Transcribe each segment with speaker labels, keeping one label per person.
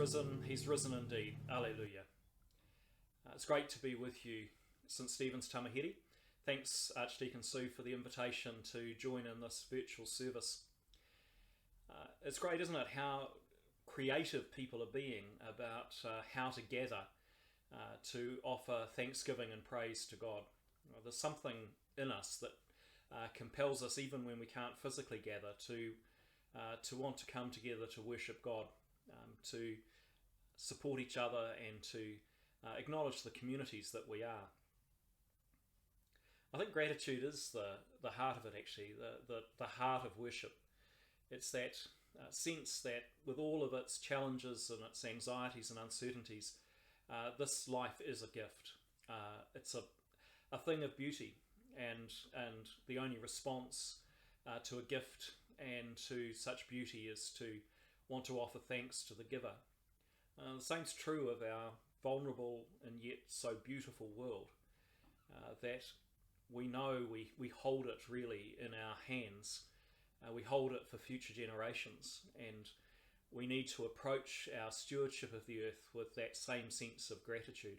Speaker 1: risen, he's risen indeed. Alleluia. It's great to be with you, St. Stephen's Tamahere. Thanks, Archdeacon Sue, for the invitation to join in this virtual service. It's great, isn't it, how creative people are being about how to gather to offer thanksgiving and praise to God. There's something in us that compels us, even when we can't physically gather, to want to come together to worship God, to support each other and to acknowledge the communities that we are. I think gratitude is the heart of it, actually, the heart of worship. It's that sense that with all of its challenges and its anxieties and uncertainties, this life is a gift. It's a thing of beauty, and the only response to a gift and to such beauty is to want to offer thanks to the giver. The same's true of our vulnerable and yet so beautiful world, that we know we hold it really in our hands. We hold it for future generations, and we need to approach our stewardship of the earth with that same sense of gratitude.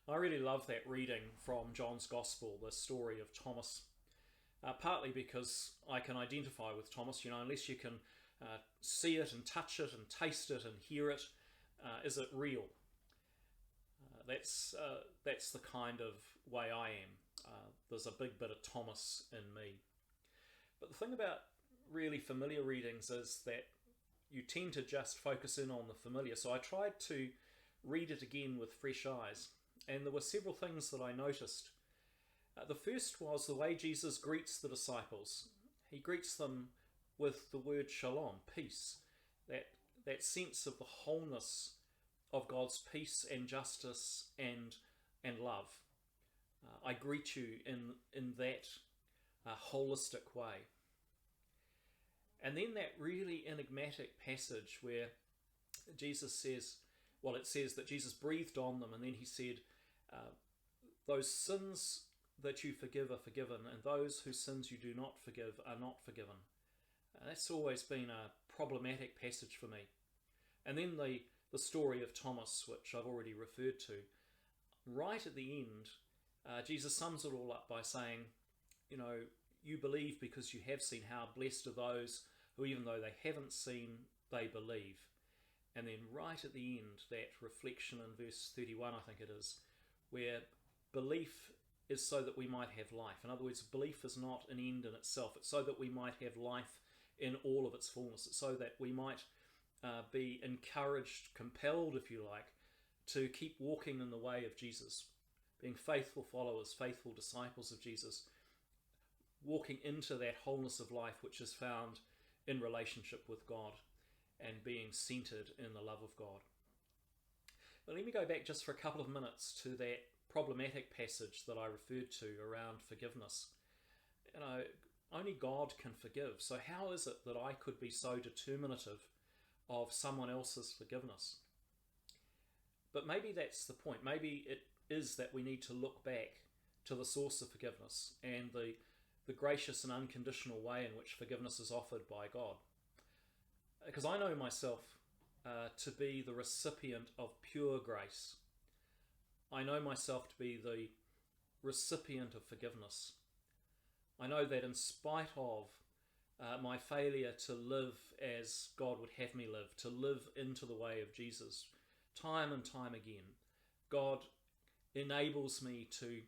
Speaker 1: I really love that reading from John's Gospel, the story of Thomas, partly because I can identify with Thomas. Unless you can see it and touch it and taste it and hear it, is it real? That's the kind of way I am. There's a big bit of Thomas in me. But the thing about really familiar readings is that you tend to just focus in on the familiar. So I tried to read it again with fresh eyes, and there were several things that I noticed. The first was the way Jesus greets the disciples. He greets them with the word shalom, peace, that sense of the wholeness of God's peace and justice and love. I greet you in that holistic way. And then that really enigmatic passage where Jesus says, it says that Jesus breathed on them, and then he said, those sins that you forgive are forgiven, and those whose sins you do not forgive are not forgiven. That's always been a problematic passage for me. And then the story of Thomas, which I've already referred to, right at the end, Jesus sums it all up by saying, you believe because you have seen. How blessed are those who, even though they haven't seen, they believe. And then right at the end, that reflection in verse 31, I think it is, where belief is so that we might have life. In other words, belief is not an end in itself. It's so that we might have life in all of its fullness. It's so that we might be encouraged, compelled, if you like, to keep walking in the way of Jesus, being faithful followers, faithful disciples of Jesus, walking into that wholeness of life which is found in relationship with God and being centered in the love of God. But let me go back just for a couple of minutes to that problematic passage that I referred to around forgiveness. Only God can forgive. So how is it that I could be so determinative of someone else's forgiveness? But maybe that's the point. Maybe it is that we need to look back to the source of forgiveness and the gracious and unconditional way in which forgiveness is offered by God. Because I know myself to be the recipient of pure grace. I know myself to be the recipient of forgiveness. I know that in spite of my failure to live as God would have me live, to live into the way of Jesus, time and time again, God enables me to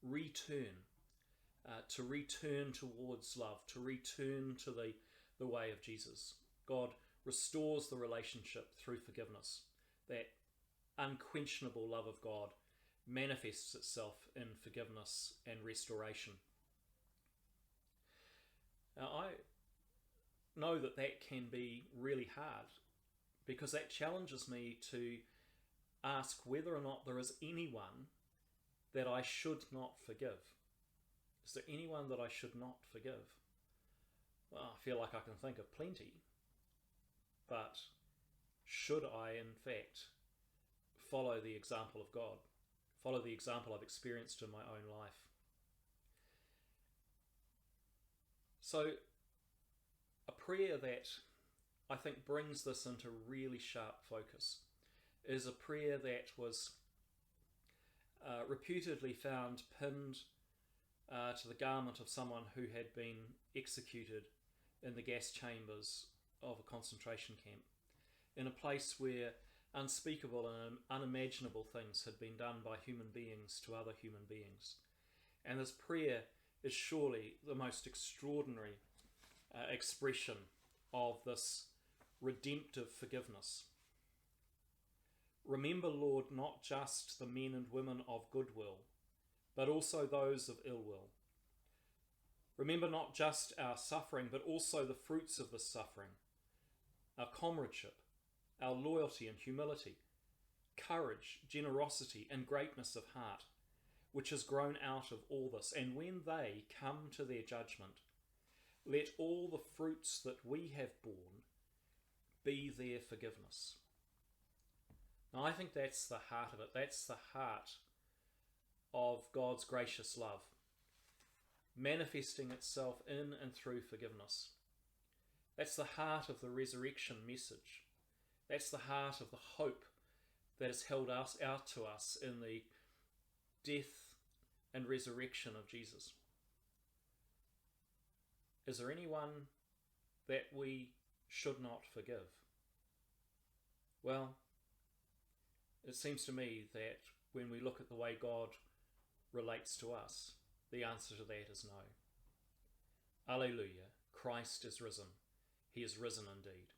Speaker 1: return towards love, to return to the way of Jesus. God restores the relationship through forgiveness. That unquenchable love of God manifests itself in forgiveness and restoration. Now, I know that can be really hard, because that challenges me to ask whether or not there is anyone that I should not forgive. Is there anyone that I should not forgive? Well, I feel like I can think of plenty. But should I, in fact, follow the example of God? Follow the example I've experienced in my own life? So, a prayer that I think brings this into really sharp focus, is a prayer that was reputedly found pinned to the garment of someone who had been executed in the gas chambers of a concentration camp, in a place where unspeakable and unimaginable things had been done by human beings to other human beings. And this prayer is surely the most extraordinary expression of this redemptive forgiveness. Remember, Lord, not just the men and women of goodwill, but also those of ill will. Remember not just our suffering, but also the fruits of this suffering, our comradeship, our loyalty and humility, courage, generosity, and greatness of heart, which has grown out of all this. And when they come to their judgment, let all the fruits that we have borne be their forgiveness. Now, I think that's the heart of it. That's the heart of God's gracious love, manifesting itself in and through forgiveness. That's the heart of the resurrection message. That's the heart of the hope that is held out to us in the death and resurrection of Jesus. Is there anyone that we should not forgive? Well, it seems to me that when we look at the way God relates to us, the answer to that is no. Alleluia, Christ is risen. He is risen indeed.